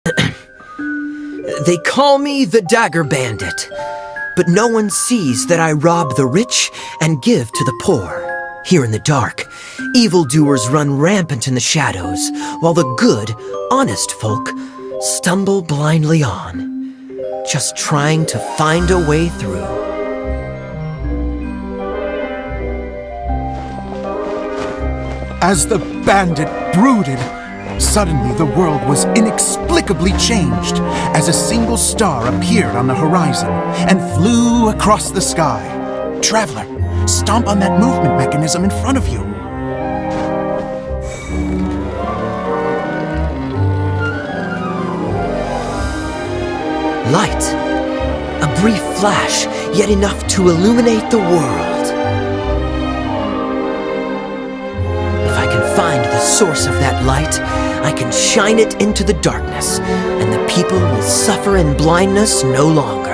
They call me the Dagger Bandit, but no one sees that I rob the rich and give to the poor. Here in the dark, evildoers run rampant in the shadows, while the good, honest folk stumble blindly on, just trying to find a way through. As the bandit brooded, suddenly the world was inexplicably changed as a single star appeared on the horizon and flew across the sky. Traveler, stomp on that movement mechanism in front of you. Light. A brief flash, yet enough to illuminate the world. If I can find the source of that light, I can shine it into the darkness, and the people will suffer in blindness no longer.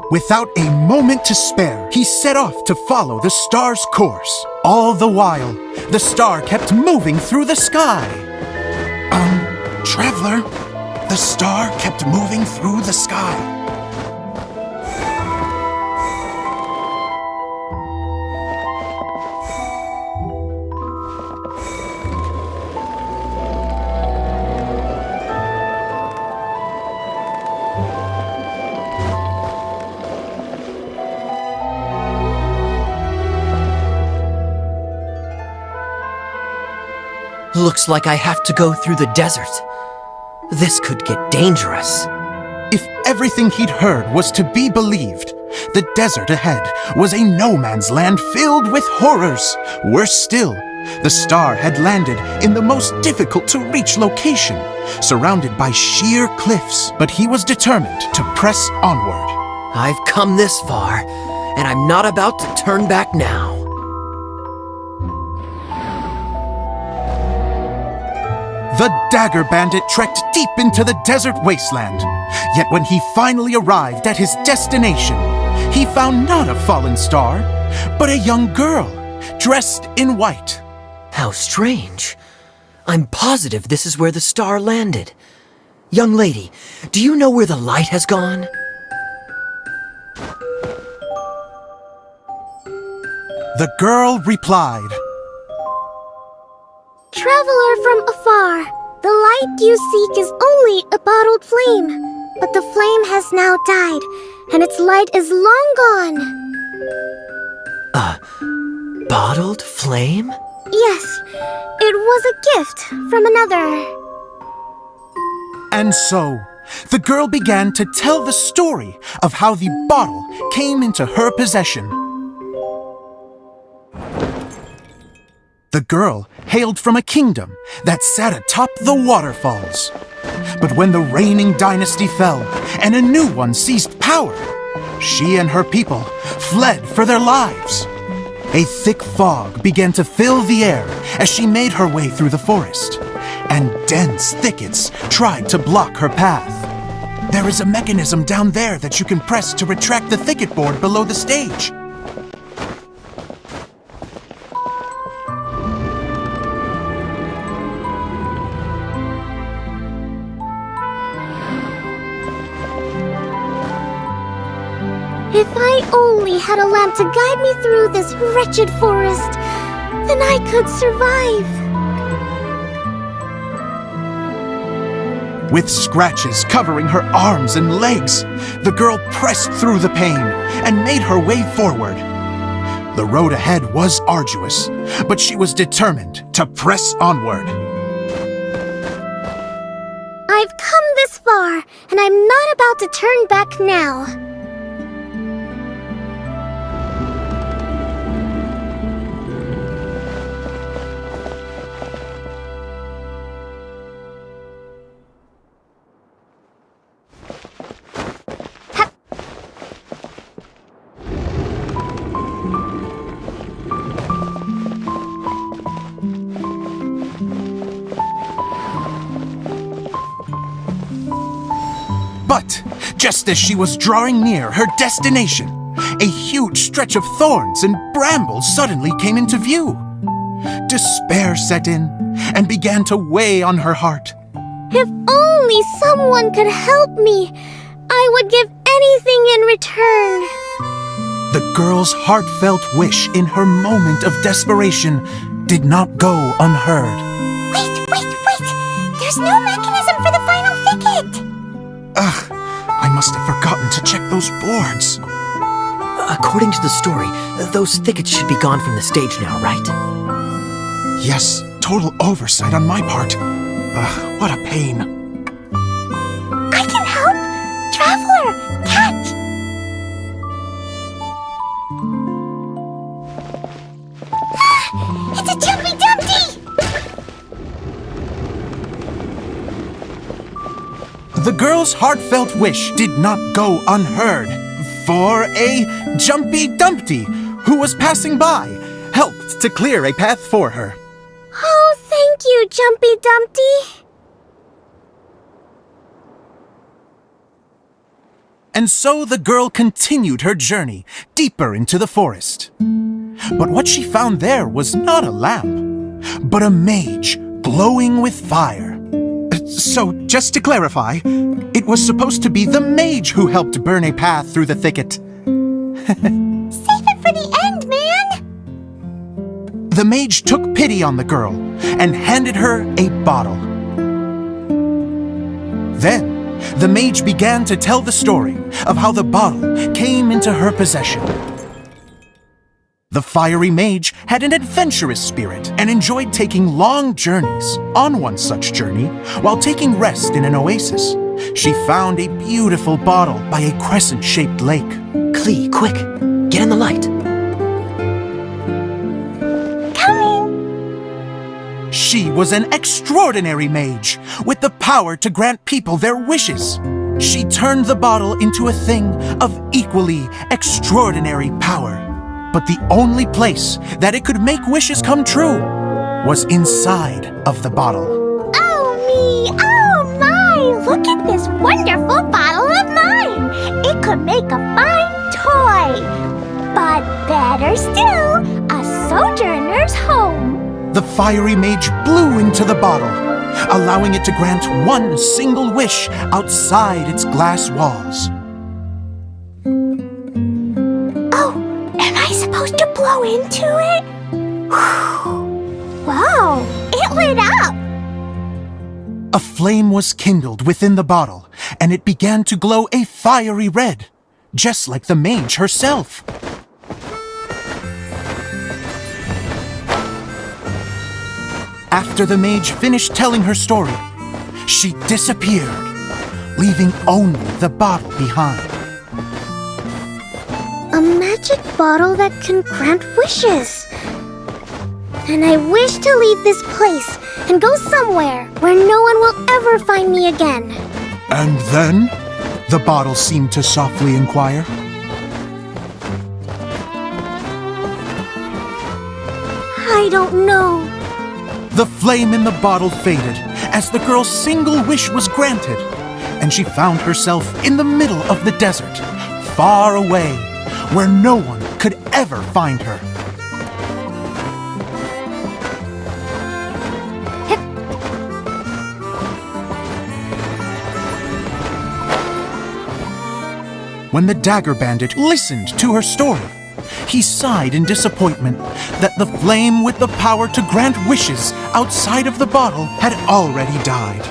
Without a moment to spare, he set off to follow the star's course. All the while, the star kept moving through the sky. Traveler, the star kept moving through the sky. Looks like I have to go through the desert. This could get dangerous. If everything he'd heard was to be believed, the desert ahead was a no-man's land filled with horrors. Worse still, the star had landed in the most difficult-to-reach location, surrounded by sheer cliffs, but he was determined to press onward. I've come this far, and I'm not about to turn back now. The Dagger Bandit trekked deep into the desert wasteland. Yet when he finally arrived at his destination, he found not a fallen star, but a young girl, dressed in white. How strange. I'm positive this is where the star landed. Young lady, do you know where the light has gone? The girl replied, Traveler from afar, the light you seek is only a bottled flame, but the flame has now died, and its light is long gone. A bottled flame? Yes, it was a gift from another. And so, the girl began to tell the story of how the bottle came into her possession. The girl hailed from a kingdom that sat atop the waterfalls. But when the reigning dynasty fell and a new one seized power, she and her people fled for their lives. A thick fog began to fill the air as she made her way through the forest, and dense thickets tried to block her path. There is a mechanism down there that you can press to retract the thicket board below the stage. If I only had a lamp to guide me through this wretched forest, then I could survive. With scratches covering her arms and legs, the girl pressed through the pain and made her way forward. The road ahead was arduous, but she was determined to press onward. I've come this far, and I'm not about to turn back now. But just as she was drawing near her destination, a huge stretch of thorns and brambles suddenly came into view. Despair set in and began to weigh on her heart. If only someone could help me, I would give anything in return. The girl's heartfelt wish in her moment of desperation did not go unheard. Wait! There's no mechanism for the final thicket! Ugh, I must have forgotten to check those boards. According to the story, those thickets should be gone from the stage now, right? Yes, total oversight on my part. Ugh, what a pain. I can help! Traveler, catch! It's a Jumpy Dumpty! The girl's heartfelt wish did not go unheard, for a Jumpy Dumpty, who was passing by, helped to clear a path for her. Oh, thank you, Jumpy Dumpty! And so the girl continued her journey deeper into the forest. But what she found there was not a lamp, but a mage glowing with fire. So, just to clarify, it was supposed to be the mage who helped burn a path through the thicket. Save it for the end, man! The mage took pity on the girl and handed her a bottle. Then, the mage began to tell the story of how the bottle came into her possession. The fiery mage had an adventurous spirit and enjoyed taking long journeys. On one such journey, while taking rest in an oasis, she found a beautiful bottle by a crescent-shaped lake. Klee, quick! Get in the light! Coming! She was an extraordinary mage, with the power to grant people their wishes. She turned the bottle into a thing of equally extraordinary power. But the only place that it could make wishes come true was inside of the bottle. Oh me! Oh my! Look at this wonderful bottle of mine! It could make a fine toy! But better still, a sojourner's home! The fiery mage blew into the bottle, allowing it to grant one single wish outside its glass walls. Am I supposed to blow into it? Wow, it lit up! A flame was kindled within the bottle, and it began to glow a fiery red, just like the mage herself. After the mage finished telling her story, she disappeared, leaving only the bottle behind. A magic bottle that can grant wishes. And I wish to leave this place and go somewhere where no one will ever find me again. And then? The bottle seemed to softly inquire. I don't know. The flame in the bottle faded as the girl's single wish was granted, and she found herself in the middle of the desert, far away, where no one could ever find her. When the Dagger Bandit listened to her story, he sighed in disappointment that the flame with the power to grant wishes outside of the bottle had already died.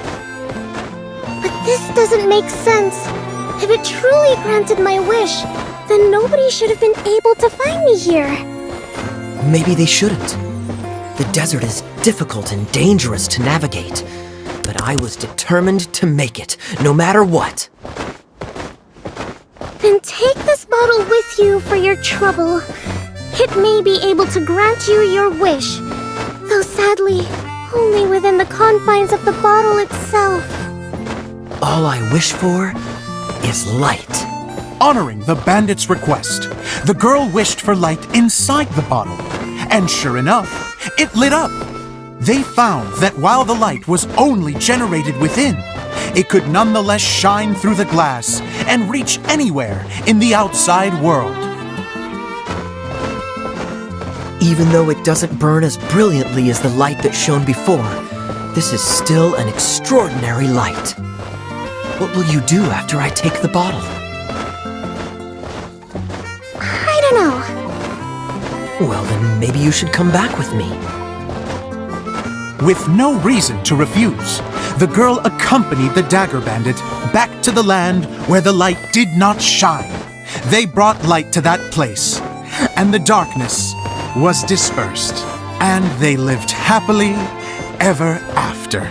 But this doesn't make sense. If it truly granted my wish, then nobody should have been able to find me here. Maybe they shouldn't. The desert is difficult and dangerous to navigate, but I was determined to make it, no matter what. Then take this bottle with you for your trouble. It may be able to grant you your wish, though sadly, only within the confines of the bottle itself. All I wish for is light. Honoring the bandit's request, the girl wished for light inside the bottle, and sure enough, it lit up. They found that while the light was only generated within, it could nonetheless shine through the glass and reach anywhere in the outside world. Even though it doesn't burn as brilliantly as the light that shone before, this is still an extraordinary light. What will you do after I take the bottle? I don't know. Well, then maybe you should come back with me. With no reason to refuse, the girl accompanied the Dagger Bandit back to the land where the light did not shine. They brought light to that place, and the darkness was dispersed, and they lived happily ever after.